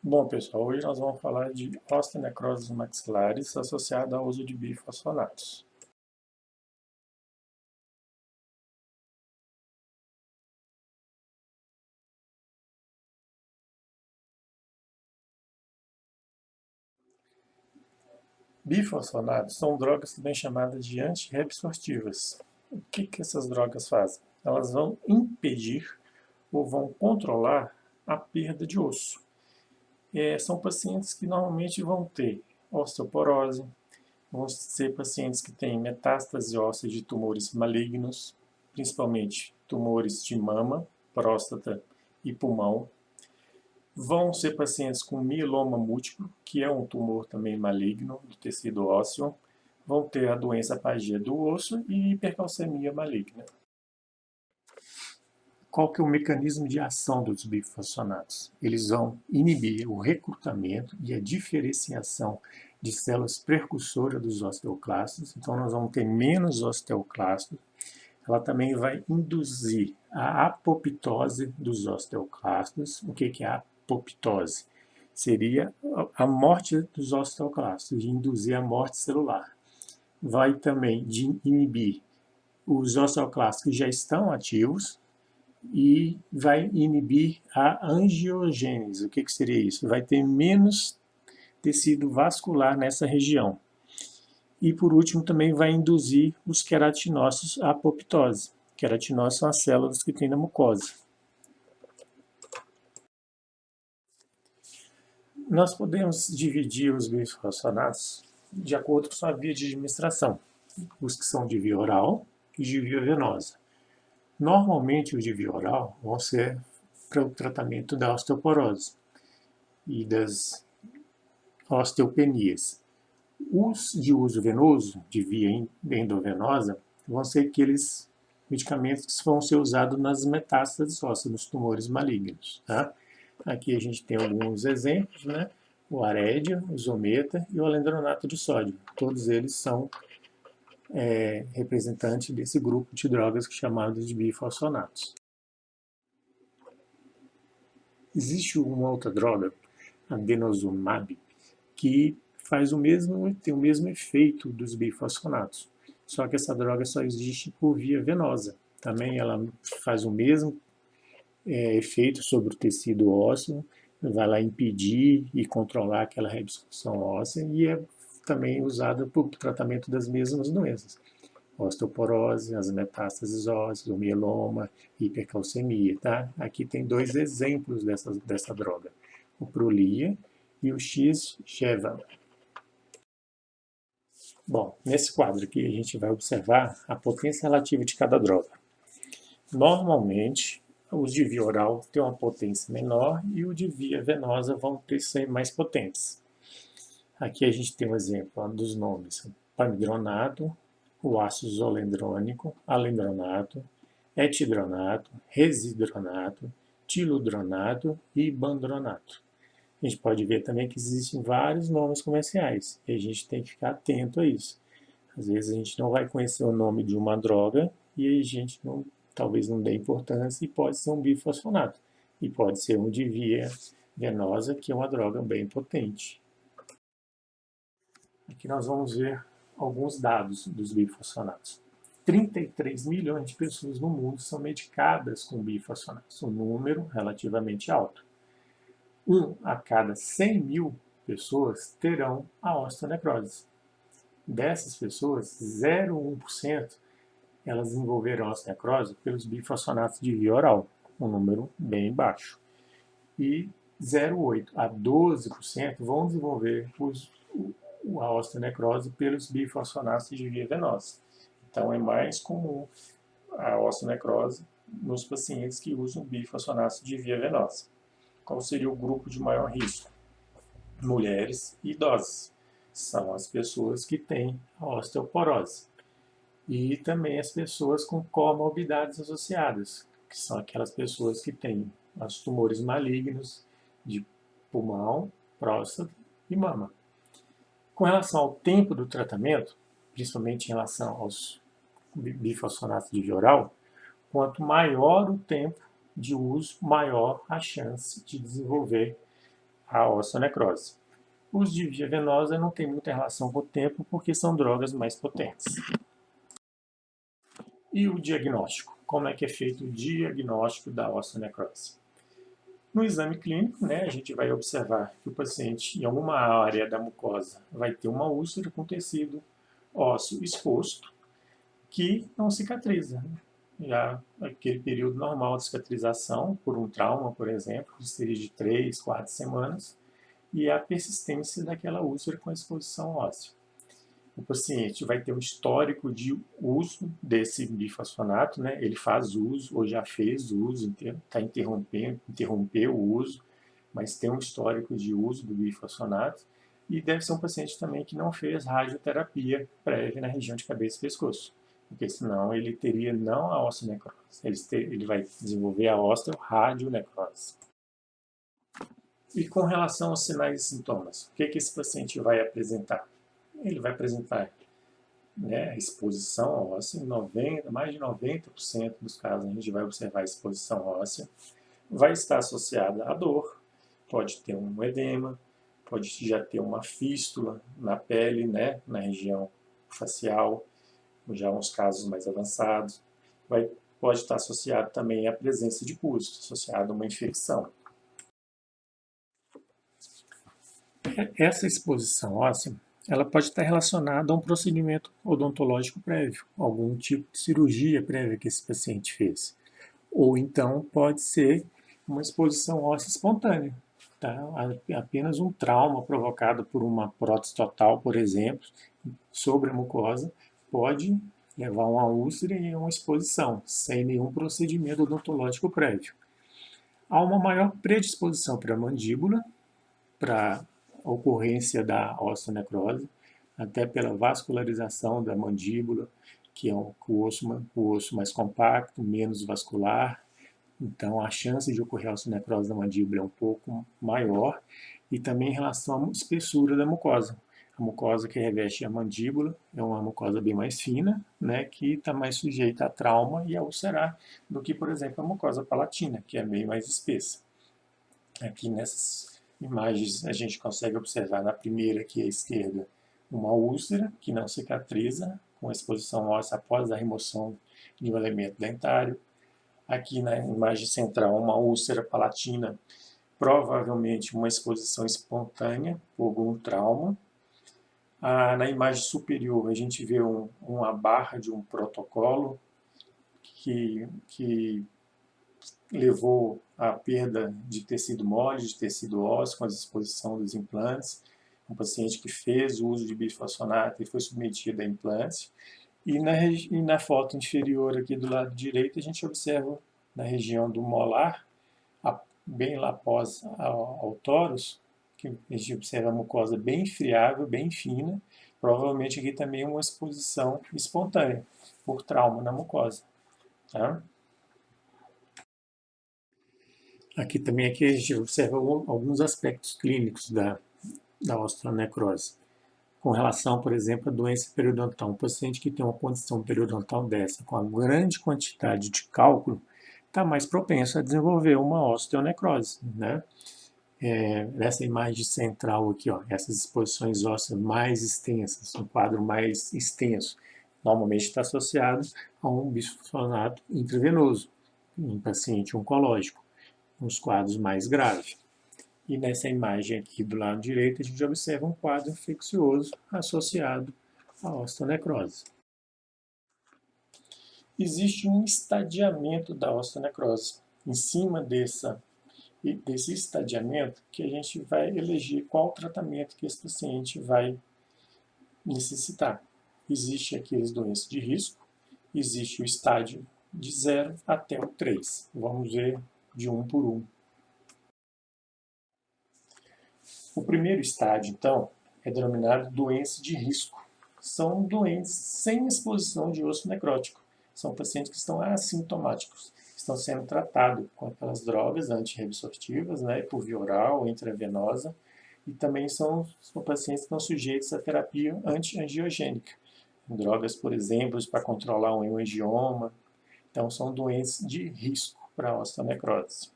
Bom, pessoal, hoje nós vamos falar de osteonecroses maxilares associada ao uso de bifosfonatos. Bifosfonatos são drogas também chamadas de antirreabsortivas. O que essas drogas fazem? Elas vão impedir ou vão controlar a perda de osso. São pacientes que normalmente vão ter osteoporose, vão ser pacientes que têm metástase óssea de tumores malignos, principalmente tumores de mama, próstata e pulmão. Vão ser pacientes com mieloma múltiplo, que é um tumor também maligno do tecido ósseo. Vão ter a doença apagia do osso e hipercalcemia maligna. Qual que é o mecanismo de ação dos bifosfonatos? Eles vão inibir o recrutamento e a diferenciação de células precursoras dos osteoclastos, então nós vamos ter menos osteoclastos. Ela também vai induzir a apoptose dos osteoclastos. O que é a apoptose? Seria a morte dos osteoclastos, de induzir a morte celular. Vai também inibir os osteoclastos que já estão ativos, e vai inibir a angiogênese. O que seria isso? Vai ter menos tecido vascular nessa região. E por último, também vai induzir os queratinócitos à apoptose. Queratinócitos são as células que tem na mucosa. Nós podemos dividir os bifosfonatos de acordo com sua via de administração. Os que são de via oral e de via venosa. Normalmente, os de via oral vão ser para o tratamento da osteoporose e das osteopenias. Os de uso venoso, de via endovenosa, vão ser aqueles medicamentos que vão ser usados nas metástases ósseas, nos tumores malignos. Tá? Aqui a gente tem alguns exemplos, né? O Aredia, o Zometa e o alendronato de sódio. Todos eles são representantes desse grupo de drogas chamados de bifosfonatos. Existe uma outra droga, a denosumab, que tem o mesmo efeito dos bifosfonatos. Só que essa droga só existe por via venosa. Também ela faz o mesmo efeito sobre o tecido ósseo, vai lá impedir e controlar aquela reabsorção óssea e é também usada para o tratamento das mesmas doenças. Osteoporose, as metástases ósseas, o mieloma, hipercalcemia, tá? Aqui tem dois exemplos dessa droga, o Prolia e o X-Geva. Bom, nesse quadro aqui a gente vai observar a potência relativa de cada droga. Normalmente, os de via oral têm uma potência menor e os de via venosa vão ser mais potentes. Aqui a gente tem um exemplo dos nomes: pamidronato, o ácido zolendrônico, alendronato, etidronato, residronato, tilodronato e bandronato. A gente pode ver também que existem vários nomes comerciais e a gente tem que ficar atento a isso. Às vezes a gente não vai conhecer o nome de uma droga e a gente talvez não dê importância e pode ser um bifosfonato. E pode ser um de via venosa, que é uma droga bem potente. Aqui nós vamos ver alguns dados dos bifosfonatos. 33 milhões de pessoas no mundo são medicadas com bifosfonatos, um número relativamente alto. 1 a cada 100 mil pessoas terão a osteonecrose. Dessas pessoas, 0,1% elas desenvolverão osteonecrose pelos bifosfonatos de via oral, um número bem baixo. E 0,8 a 12% vão desenvolver a osteonecrose pelos bifosfonatos de via venosa. Então é mais comum a osteonecrose nos pacientes que usam bifosfonatos de via venosa. Qual seria o grupo de maior risco? Mulheres e idosas. São as pessoas que têm a osteoporose. E também as pessoas com comorbidades associadas, que são aquelas pessoas que têm os tumores malignos de pulmão, próstata e mama. Com relação ao tempo do tratamento, principalmente em relação aos bifosfonatos de via oral, quanto maior o tempo de uso, maior a chance de desenvolver a osteonecrose. Os de via venosa não tem muita relação com o tempo, porque são drogas mais potentes. E o diagnóstico? Como é que é feito o diagnóstico da osteonecrose? No exame clínico, a gente vai observar que o paciente, em alguma área da mucosa, vai ter uma úlcera com tecido ósseo exposto, que não cicatriza. Já aquele período normal de cicatrização, por um trauma, por exemplo, seria de 3, 4 semanas, e a persistência daquela úlcera com exposição óssea. O paciente vai ter um histórico de uso desse bifosfonato, ele faz uso ou já fez uso, está interrompeu o uso, mas tem um histórico de uso do bifosfonato, e deve ser um paciente também que não fez radioterapia prévia na região de cabeça e pescoço, porque senão ele teria não a osteonecrose, ele vai desenvolver a osteoradionecrose. E com relação aos sinais e sintomas, o que esse paciente vai apresentar? Ele vai apresentar exposição óssea, mais de 90% dos casos a gente vai observar exposição óssea, vai estar associada à dor, pode ter um edema, pode já ter uma fístula na pele, na região facial, já uns casos mais avançados, pode estar associado também à presença de pus, associado a uma infecção. Essa exposição óssea, ela pode estar relacionada a um procedimento odontológico prévio, algum tipo de cirurgia prévia que esse paciente fez. Ou então pode ser uma exposição óssea espontânea, tá? Apenas um trauma provocado por uma prótese total, por exemplo, sobre a mucosa, pode levar a uma úlcera e a uma exposição, sem nenhum procedimento odontológico prévio. Há uma maior predisposição para a mandíbula, para a ocorrência da osteonecrose, até pela vascularização da mandíbula, que é o osso mais compacto, menos vascular. Então, a chance de ocorrer osteonecrose da mandíbula é um pouco maior, e também em relação à espessura da mucosa. A mucosa que reveste a mandíbula é uma mucosa bem mais fina, que está mais sujeita a trauma e a ulcerar do que, por exemplo, a mucosa palatina, que é bem mais espessa. Aqui nessas imagens a gente consegue observar na primeira, aqui à esquerda, uma úlcera que não cicatriza, com exposição óssea após a remoção de um elemento dentário. Aqui na imagem central, uma úlcera palatina, provavelmente uma exposição espontânea por algum trauma. Na imagem superior, a gente vê uma barra de um protocolo que levou à perda de tecido mole, de tecido ósseo, com a exposição dos implantes. Um paciente que fez o uso de bifosfonato e foi submetido a implantes. E na foto inferior aqui do lado direito, a gente observa na região do molar, bem lá após ao tórax, que a gente observa a mucosa bem friável, bem fina. Provavelmente aqui também uma exposição espontânea por trauma na mucosa. Tá? Aqui a gente observa alguns aspectos clínicos da osteonecrose. Com relação, por exemplo, à doença periodontal. Um paciente que tem uma condição periodontal dessa, com a grande quantidade de cálculo, está mais propenso a desenvolver uma osteonecrose. Nessa imagem central aqui, essas exposições ósseas mais extensas, um quadro mais extenso, normalmente está associado a um bisfosfonato intravenoso, em paciente oncológico, nos quadros mais graves. E nessa imagem aqui do lado direito, a gente observa um quadro infeccioso associado à osteonecrose. Existe um estadiamento da osteonecrose. Em cima desse estadiamento, que a gente vai eleger qual tratamento que esse paciente vai necessitar. Existe aqueles doenças de risco, existe o estágio de 0 até o 3. Vamos ver de um por um. O primeiro estágio, então, é denominado doença de risco. São doentes sem exposição de osso necrótico. São pacientes que estão assintomáticos. Estão sendo tratados com aquelas drogas antirreabsortivas, por via oral ou intravenosa. E também são pacientes que estão sujeitos à terapia antiangiogênica. Drogas, por exemplo, para controlar um hemangioma. Então, são doentes de risco para a osteonecrose.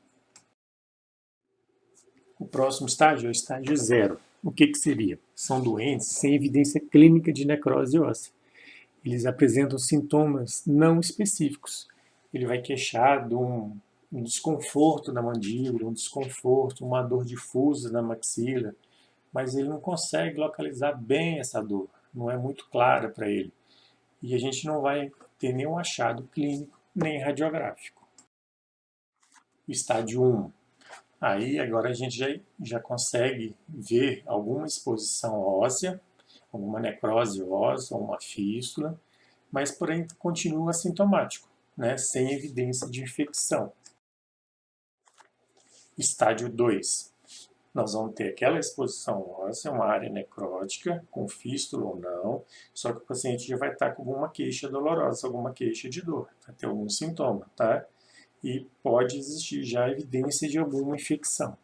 O próximo estágio é o estágio 0. O que seria? São doentes sem evidência clínica de necrose óssea. Eles apresentam sintomas não específicos. Ele vai queixar de um desconforto na mandíbula, um desconforto, uma dor difusa na maxila, mas ele não consegue localizar bem essa dor, não é muito clara para ele. E a gente não vai ter nenhum achado clínico nem radiográfico. Estágio 1. Aí agora a gente já consegue ver alguma exposição óssea, alguma necrose óssea, uma fístula, mas porém continua assintomático, né, sem evidência de infecção. Estágio 2. Nós vamos ter aquela exposição óssea, uma área necrótica, com fístula ou não, só que o paciente já vai estar com alguma queixa dolorosa, alguma queixa de dor, vai ter algum sintoma, tá? E pode existir já evidência de alguma infecção.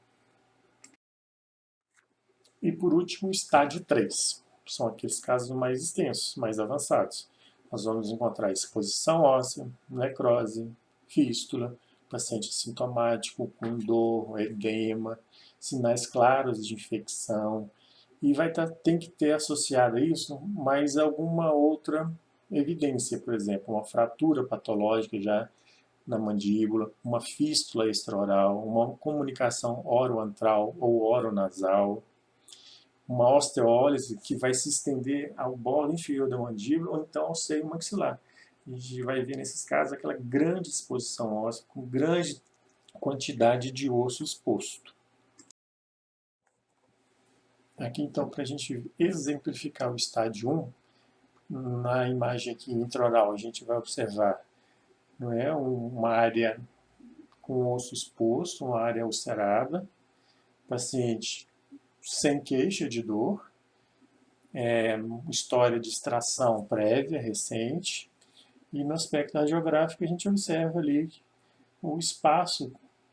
E por último, o estágio 3. São aqueles casos mais extensos, mais avançados. Nós vamos encontrar exposição óssea, necrose, fístula, paciente sintomático, com dor, edema, sinais claros de infecção. E tem que ter associado a isso mais alguma outra evidência, por exemplo, uma fratura patológica já na mandíbula, uma fístula extraoral, uma comunicação oroantral ou oronasal, uma osteólise que vai se estender ao bordo inferior da mandíbula ou então ao seio maxilar. A gente vai ver nesses casos aquela grande exposição óssea com grande quantidade de osso exposto. Aqui então, para a gente exemplificar o estágio 1, na imagem aqui intraoral a gente vai observar, não é, uma área com osso exposto, uma área ulcerada, paciente sem queixa de dor, história de extração prévia, recente, e no aspecto radiográfico a gente observa ali o espaço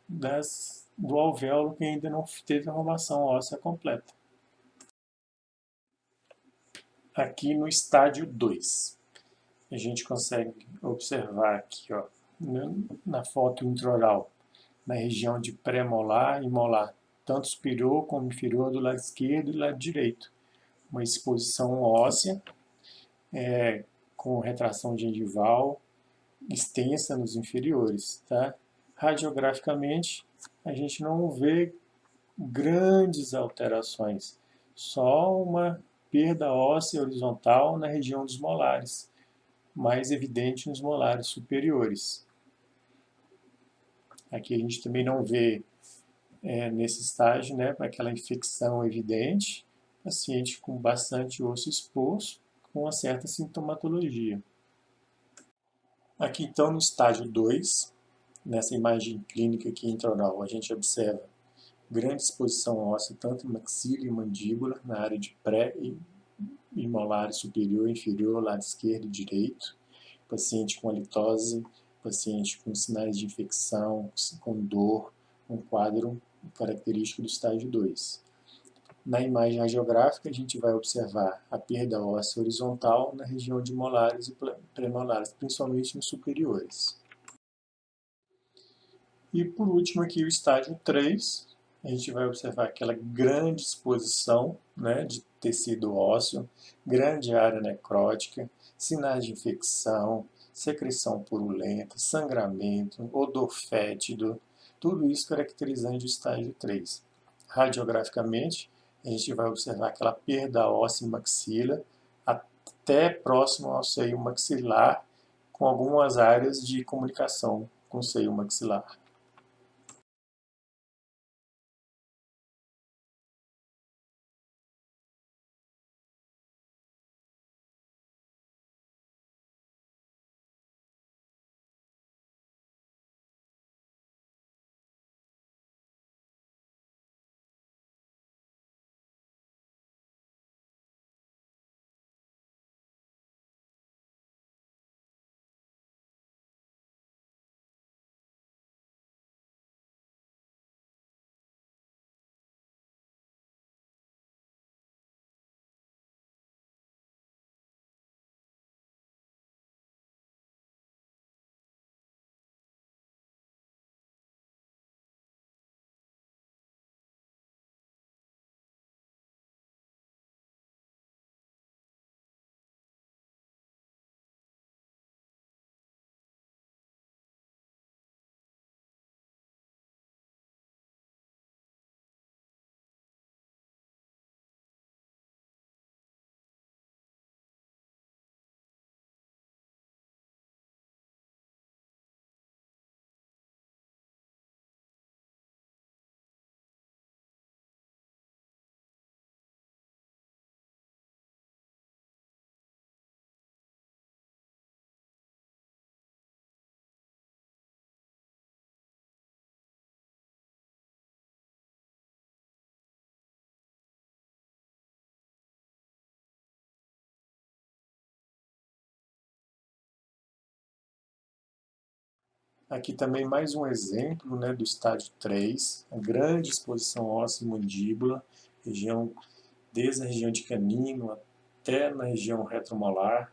do alvéolo que ainda não teve a formação óssea completa. Aqui no estágio 2, a gente consegue observar aqui, ó, na foto intraoral, na região de pré-molar e molar, tanto superior como inferior do lado esquerdo e do lado direito. Uma exposição óssea, com retração gengival extensa nos inferiores. Tá? Radiograficamente, a gente não vê grandes alterações, só uma perda óssea horizontal na região dos molares, mais evidente nos molares superiores. Aqui a gente também não vê, nesse estágio, né, aquela infecção evidente, paciente com bastante osso exposto, com uma certa sintomatologia. Aqui então no estágio 2, nessa imagem clínica aqui intraoral, a gente observa grande exposição óssea, tanto em maxila e mandíbula, na área de pré e molar superior e inferior, lado esquerdo e direito, paciente com halitose, paciente com sinais de infecção, com dor, um quadro característico do estágio 2. Na imagem radiográfica, a gente vai observar a perda óssea horizontal na região de molares e premolares, principalmente nos superiores. E por último aqui o estágio 3, a gente vai observar aquela grande exposição, né, de tecido ósseo, grande área necrótica, sinais de infecção, secreção purulenta, sangramento, odor fétido, tudo isso caracterizando o estágio 3. Radiograficamente, a gente vai observar aquela perda óssea em maxila, até próximo ao seio maxilar, com algumas áreas de comunicação com o seio maxilar. Aqui também mais um exemplo, né, do estágio 3, a grande exposição óssea e mandíbula, desde a região de canino até na região retromolar,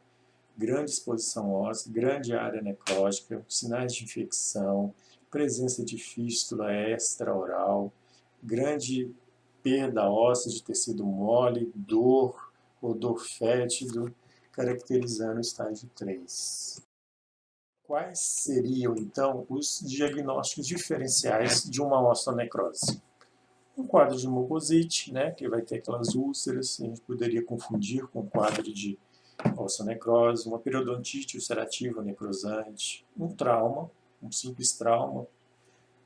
grande exposição óssea, grande área necrótica, sinais de infecção, presença de fístula extraoral, grande perda óssea de tecido mole, dor, odor fétido, caracterizando o estágio 3. Quais seriam, então, os diagnósticos diferenciais de uma osteonecrose? Um quadro de mucosite, né, que vai ter aquelas úlceras, a gente poderia confundir com um quadro de osteonecrose, uma periodontite ulcerativa necrosante, um trauma, um simples trauma,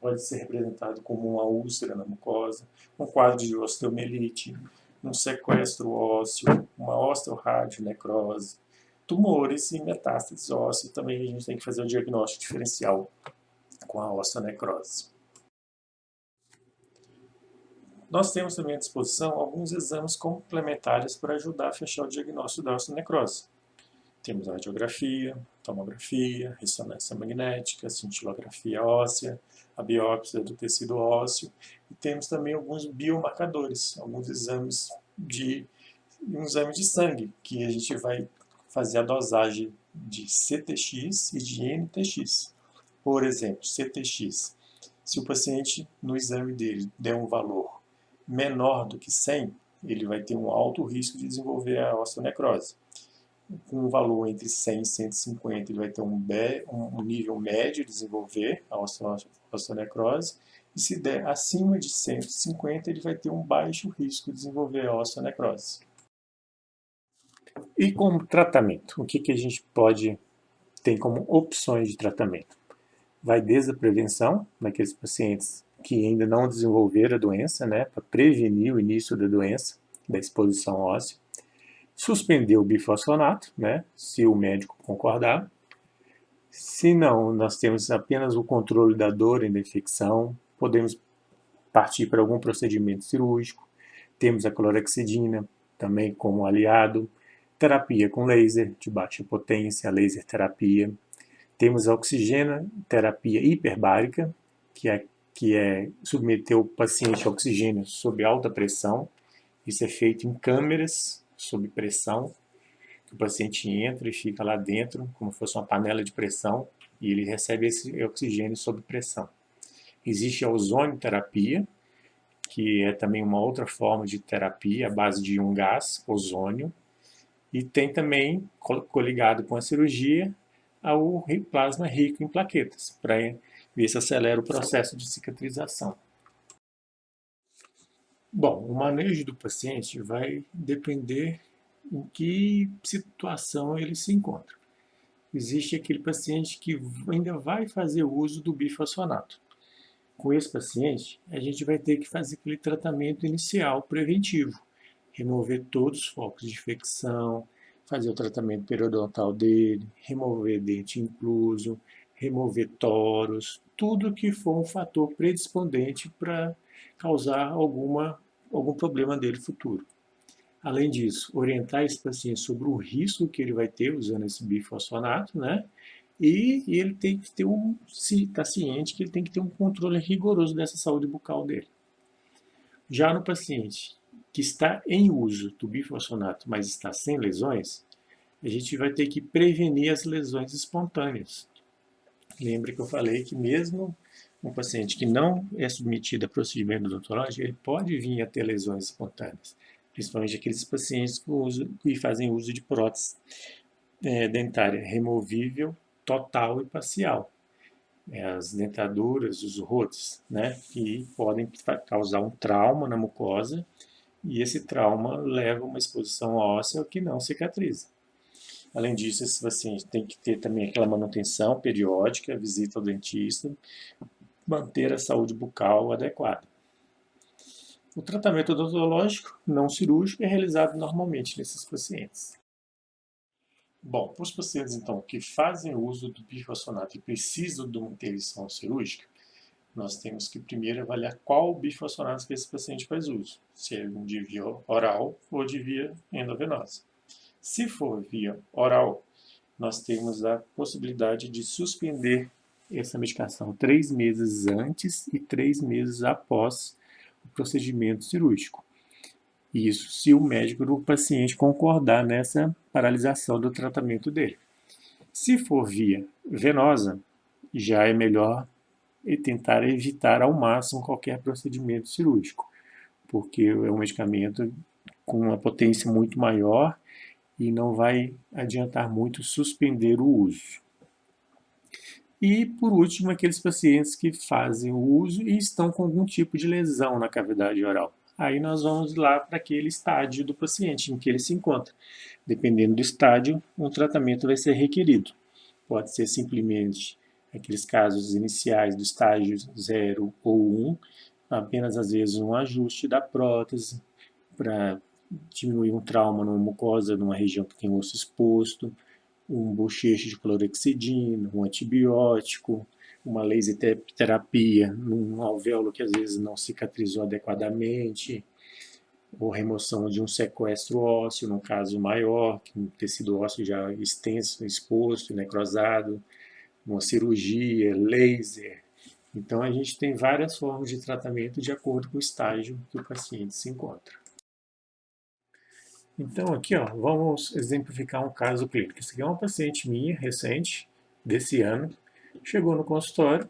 pode ser representado como uma úlcera na mucosa, um quadro de osteomielite, um sequestro ósseo, uma osteoradionecrose, tumores e metástases ósseas. Também a gente tem que fazer o diagnóstico diferencial com a osteonecrose. Nós temos também à disposição alguns exames complementares para ajudar a fechar o diagnóstico da osteonecrose. Temos a radiografia, tomografia, ressonância magnética, cintilografia óssea, a biópsia do tecido ósseo e temos também alguns biomarcadores, alguns exames um exame de sangue, que a gente vai fazer a dosagem de CTX e de NTX. Por exemplo, CTX, se o paciente no exame dele der um valor menor do que 100, ele vai ter um alto risco de desenvolver a osteonecrose. Com um valor entre 100 e 150, ele vai ter um nível médio de desenvolver a osteonecrose, e se der acima de 150, ele vai ter um baixo risco de desenvolver a osteonecrose. E como tratamento? O que a gente tem como opções de tratamento? Vai desde a prevenção, naqueles pacientes que ainda não desenvolveram a doença, né, para prevenir o início da doença, da exposição óssea. Suspender o bifosfonato, né, se o médico concordar. Se não, nós temos apenas o controle da dor e da infecção. Podemos partir para algum procedimento cirúrgico. Temos a clorexidina também como aliado. Terapia com laser de baixa potência, laser terapia. Temos a oxigenoterapia hiperbárica, que é submeter o paciente a oxigênio sob alta pressão. Isso é feito em câmeras sob pressão, que o paciente entra e fica lá dentro, como se fosse uma panela de pressão, e ele recebe esse oxigênio sob pressão. Existe a ozonioterapia, que é também uma outra forma de terapia, à base de um gás, ozônio, e tem também, coligado com a cirurgia, ao plasma rico em plaquetas, para ver se acelera o processo de cicatrização. Bom, o manejo do paciente vai depender em que situação ele se encontra. Existe aquele paciente que ainda vai fazer uso do bifosfonato. Com esse paciente, a gente vai ter que fazer aquele tratamento inicial preventivo, remover todos os focos de infecção, fazer o tratamento periodontal dele, remover dente incluso, remover toros, tudo que for um fator predisponente para causar algum problema dele futuro. Além disso, orientar esse paciente sobre o risco que ele vai ter usando esse bifosfonato, né? E ele tem que ter está ciente que ele tem que ter um controle rigoroso dessa saúde bucal dele. Já no paciente que está em uso do bifosfonato, mas está sem lesões, a gente vai ter que prevenir as lesões espontâneas. Lembra que eu falei que mesmo um paciente que não é submetido a procedimento odontológico, ele pode vir a ter lesões espontâneas, principalmente aqueles pacientes que fazem uso de prótese dentária removível, total e parcial. As dentaduras, os rotos, né, que podem causar um trauma na mucosa, e esse trauma leva a uma exposição óssea que não cicatriza. Além disso, esse paciente tem que ter também aquela manutenção periódica, visita ao dentista, manter a saúde bucal adequada. O tratamento odontológico não cirúrgico é realizado normalmente nesses pacientes. Bom, para os pacientes então que fazem uso do bifosfonato e precisam de uma intervenção cirúrgica, nós temos que primeiro avaliar qual bifosfonato que esse paciente faz uso, se é de via oral ou de via endovenosa. Se for via oral, nós temos a possibilidade de suspender essa medicação 3 meses antes e 3 meses após o procedimento cirúrgico. Isso se o médico do paciente concordar nessa paralisação do tratamento dele. Se for via venosa, já é melhor tentar evitar ao máximo qualquer procedimento cirúrgico, porque é um medicamento com uma potência muito maior e não vai adiantar muito suspender o uso. E, por último, aqueles pacientes que fazem o uso e estão com algum tipo de lesão na cavidade oral. Aí nós vamos lá para aquele estágio do paciente em que ele se encontra. Dependendo do estágio, um tratamento vai ser requerido. Pode ser simplesmente aqueles casos iniciais do estágio 0 ou 1, apenas às vezes um ajuste da prótese para diminuir um trauma numa mucosa, numa região que tem osso exposto, um bochecho de clorexidina, um antibiótico, uma laser terapia num alvéolo que às vezes não cicatrizou adequadamente, ou remoção de um sequestro ósseo, num caso maior, que um tecido ósseo já extenso, exposto, necrosado, uma cirurgia, laser. Então a gente tem várias formas de tratamento de acordo com o estágio que o paciente se encontra. Então aqui, ó, vamos exemplificar um caso clínico. Essa aqui é uma paciente minha, recente, desse ano, chegou no consultório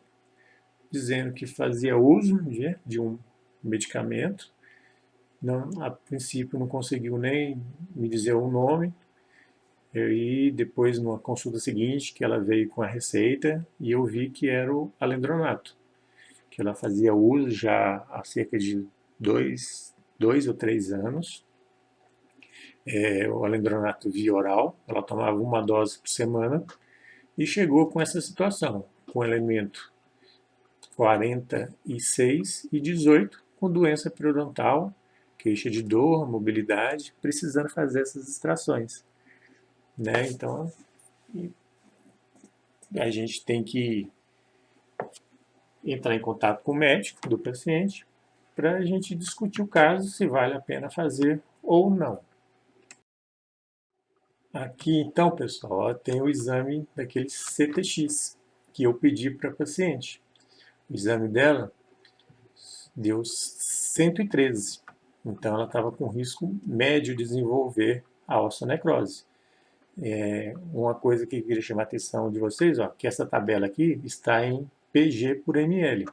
dizendo que fazia uso de um medicamento. Não, a princípio não conseguiu nem me dizer o nome. E depois, numa consulta seguinte, que ela veio com a receita e eu vi que era o alendronato, que ela fazia uso já há cerca de 2 ou 3 anos. O alendronato via oral, ela tomava uma dose por semana e chegou com essa situação, com elemento 46 e 18, com doença periodontal, queixa de dor, mobilidade, precisando fazer essas extrações. Né? Então, a gente tem que entrar em contato com o médico do paciente para a gente discutir o caso, se vale a pena fazer ou não. Aqui, então, pessoal, tem o exame daquele CTX que eu pedi para a paciente. O exame dela deu 113. Então, ela estava com risco médio de desenvolver a osteonecrose. Uma coisa que eu queria chamar a atenção de vocês, ó, que essa tabela aqui está em PG por ml.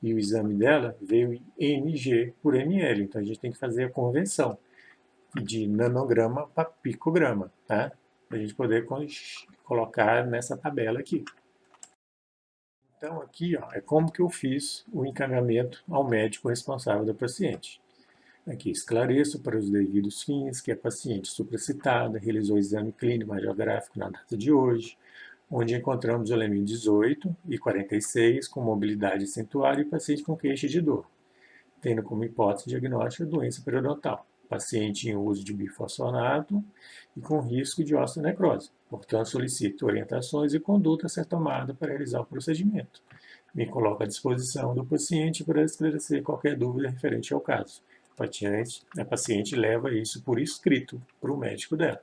E o exame dela veio em mg por ml. Então, a gente tem que fazer a conversão de nanograma para picograma, tá? Para a gente poder colocar nessa tabela aqui. Então, aqui ó, é como que eu fiz o encaminhamento ao médico responsável da paciente. Aqui, esclareço para os devidos fins que a paciente supracitada realizou o exame clínico radiográfico na data de hoje, onde encontramos o elemento 18 e 46 com mobilidade acentuada e paciente com queixa de dor, tendo como hipótese diagnóstica doença periodontal. Paciente em uso de bifosfonato e com risco de osteonecrose. Portanto, solicito orientações e conduta a ser tomada para realizar o procedimento. Me coloco à disposição do paciente para esclarecer qualquer dúvida referente ao caso. A paciente leva isso por escrito para o médico dela.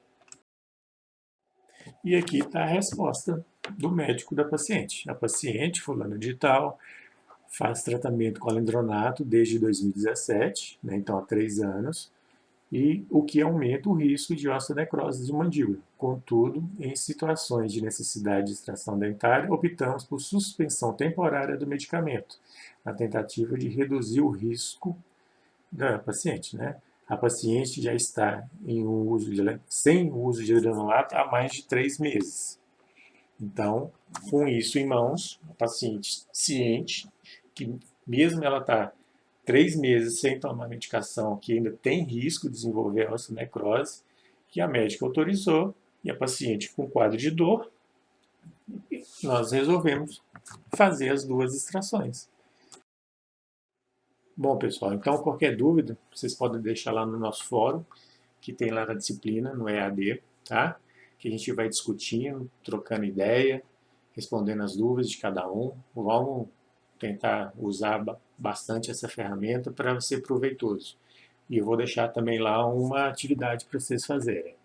E aqui está a resposta do médico da paciente. A paciente, fulano de tal, faz tratamento com alendronato desde 2017, né, então há 3 anos, e o que aumenta o risco de osteonecrose de mandíbula. Contudo, em situações de necessidade de extração dentária, optamos por suspensão temporária do medicamento, na tentativa de reduzir o risco da paciente. Né? A paciente já está sem o uso de granulato há mais de 3 meses. Então, com isso em mãos, a paciente ciente que mesmo ela está 3 meses sem tomar medicação, que ainda tem risco de desenvolver osteonecrose, que a médica autorizou, e a paciente com quadro de dor, nós resolvemos fazer as 2 extrações. Bom, pessoal, então qualquer dúvida, vocês podem deixar lá no nosso fórum, que tem lá na disciplina, no EAD, tá? Que a gente vai discutindo, trocando ideia, respondendo as dúvidas de cada um. Vamos tentar usar bastante essa ferramenta para ser proveitoso. E eu vou deixar também lá uma atividade para vocês fazerem.